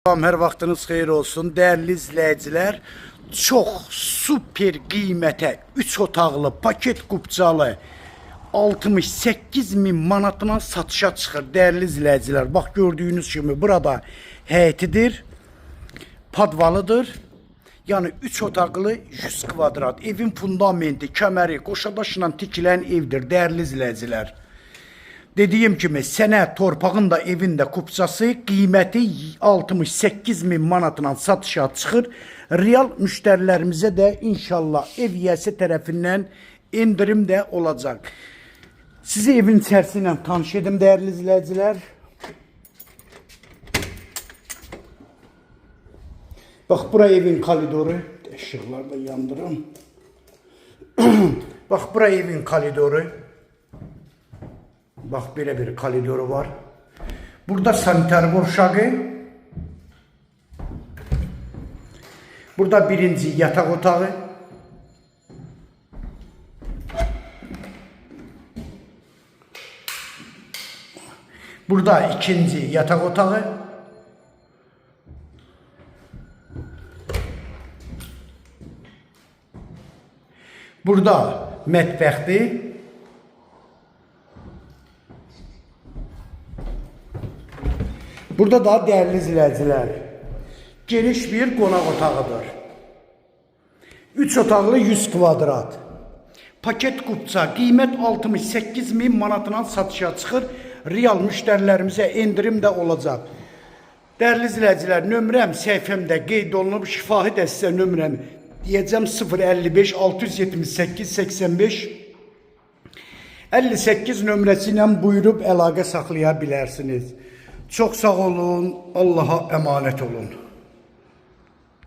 Her vaxtınız xeyir olsun. Değerli izleyiciler, çok super qiymətə 3 otaqlı paket qubcalı 68.000 manatına satışa çıxır. Değerli izleyiciler, bak gördüğünüz kimi burada həyətidir, padvalıdır. Yani 3 otaqlı 100 kvadrat. Evin fundamenti, kəməri, qoşadaşla tikilən evdir. Değerli izleyiciler. Dediyim kimi sənə torpağın da evin də kupçası qiyməti 68.000 manatla satışa çıxır. Real müştərilərimizə də inşallah ev yiyəsi tərəfindən indirim də olacaq. Sizi evin içərisi ilə tanış edim dəyərli izləyicilər. Bax bura evin koridoru. İşıqları da yandırım. Bax bura evin koridoru. Bax belə bir koridoru var. Burada sanitar qovşağı. Burada birinci yataq otağı. Burada ikinci yataq otağı. Burada mətbəxdir. Burada da değerli izleyiciler, geniş bir qonaq otağıdır. 3 otaqlı 100 kvadrat. Paket qubça qiymət 68.000 manatına satışa çıxır. Real müştərilərimizə indirim də olacaq. Değerli izleyiciler, nömrəm səhifəmdə qeyd olunub, şifahi də sizə nömrəm deyəcəm 055 678 85 58 nömrəsi ilə buyurub əlaqə saxlaya bilərsiniz. Çok sağ olun, Allah'a emanet olun.